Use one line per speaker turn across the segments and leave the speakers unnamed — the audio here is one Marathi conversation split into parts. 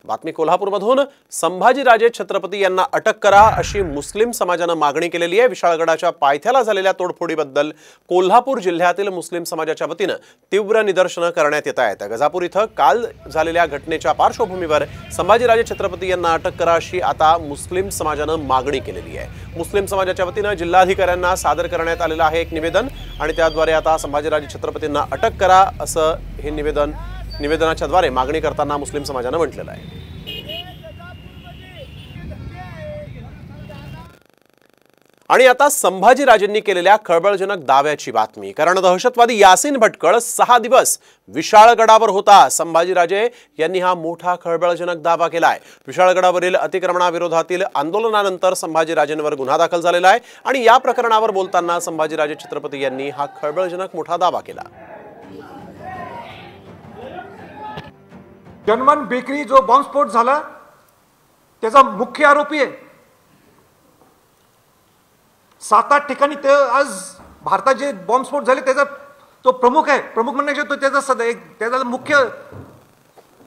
बातमी कोल्हापूरमधून संभाजीराजे छत्रपती यांना अटक करा अशी मुस्लिम समाजाने मागणी केलेली आहे। विशाळगडाच्या पायथ्याला झालेल्या तोडफोडीबद्दल कोल्हापूर जिल्ह्यातील मुस्लिम समाजाच्या वतीने तीव्र निदर्शने करण्यात येत आहेत। गजापूर इथं काल झालेल्या घटनेच्या पार्श्वभूमीवर संभाजीराजे छत्रपती यांना अटक करा अशी आता मुस्लिम समाजाने मागणी केलेली आहे। मुस्लिम समाजाच्या वतीने जिल्हाधिकाऱ्यांना सादर करण्यात आलेलं आहे एक निवेदन आणि त्याद्वारे आता संभाजीराजे छत्रपतींना अटक करा असं हे निवेदनाच्या द्वारे मागणी करताना मुस्लिम समाजाने म्हटलेलं आहे। आणि आता संभाजीराजेंनी केलेल्या खळबळजनक दाव्याची बातमी। कारण दहशतवादी यासीन भटकळ 6 दिवस विशाळगडावर होता। संभाजीराजे यांनी हा मोठा खळबळजनक दावा केलाय। विशाळगडावरील अतिक्रमणाविरोधातील आंदोलनानंतर संभाजीराजेंवर गुन्हा दाखल झालेला आहे आणि या प्रकरणावर बोलताना संभाजीराजे छत्रपती यांनी हा खळबळजनक मोठा दावा केला।
जनमन बेकरी जो बॉम्बस्फोट झाला त्याचा मुख्य आरोपी आहे। 7-8 ठिकाणी ते आज भारतात जे बॉम्बस्फोट झाले त्याचा तो प्रमुख आहे। प्रमुख म्हणण्याचे तो त्याचा मुख्य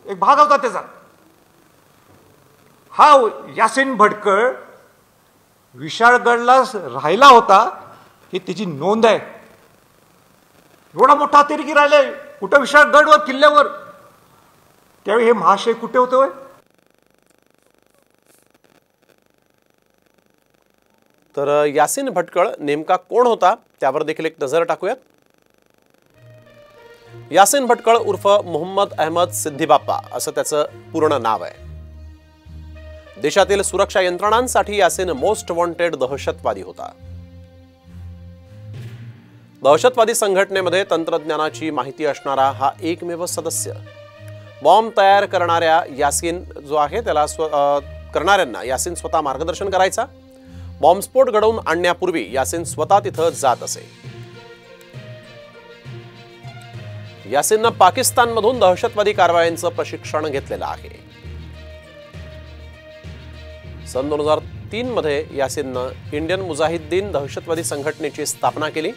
एक भाग होता त्याचा। हा यासीन भटकळ विशाळगडला राहिला होता ही त्याची नोंद आहे। एवढा मोठा अतिरेकी राहिलाय कुठं विशाळगडवर किल्ल्यावर, त्यावेळी हे महाशय कुठे होते?
तर यासीन भटकळ नेमका कोण होता त्यावर देखील एक नजर टाकूयात। यासीन भटकळ उर्फ मोहम्मद अहमद सिद्दीबाप्पा असं त्याचं पूर्ण नाव आहे। देशातील सुरक्षा यंत्रणांसाठी यासीन मोस्ट वॉन्टेड दहशतवादी होता। दहशतवादी संघटनेमध्ये तंत्रज्ञानाची माहिती असणारा हा एकमेव सदस्य। बॉम्ब तयार करणाऱ्या यासीन जो आहे त्याला करणाऱ्यांना यासीन स्वतः मार्गदर्शन करायचा। बॉम्बस्फोट घडवून आणण्यापूर्वी यासीन स्वतः तिथं जात असे। यासीनने पाकिस्तानमधून दहशतवादी कारवायांचं प्रशिक्षण घेतलेलं आहे। सन 2003 मध्ये यासीनने इंडियन मुजाहिद्दीन दहशतवादी संघटनेची स्थापना केली।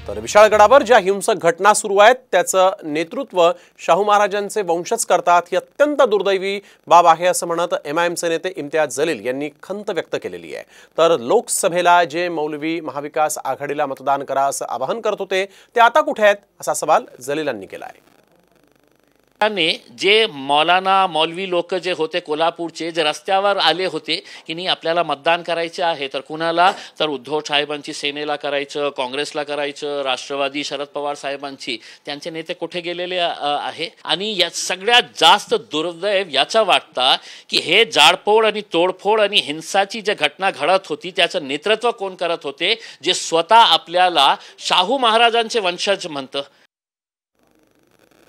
तर विशाळगडावर ज्या हिंसक घटना सुरू आहेत त्याचं नेतृत्व शाहू महाराजांचे वंशज करतात ही अत्यंत दुर्दैवी बाब आहे असं म्हणत एमआयएमचे नेते इम्तियाज जलील यांनी खंत व्यक्त केलेली आहे। तर लोकसभेला जे मौलवी महाविकास आघाडीला मतदान करा असं आवाहन करत होते ते आता कुठे आहेत असा सवाल जलीलांनी केला आहे।
जे मौलवी लोक जे होते कोल्हापूरचे जे रस्त्यावर आले होते की नाही आपल्याला मतदान करायचे आहे, तर कुणाला तर उद्धव साहेबांची सेनेला करायचं, काँग्रेसला करायचं, राष्ट्रवादी शरद पवार साहेबांची, त्यांचे नेते कुठे गेलेले आहे। आणि या सगळ्यात जास्त दुर्दैव याचा वाटतं की हे जाळपोळ आणि तोडफोड आणि हिंसाची जी घटना घडत होती त्याचं नेतृत्व कोण करत होते, जे स्वतः आपल्याला शाहू महाराजांचे वंशज म्हणतं।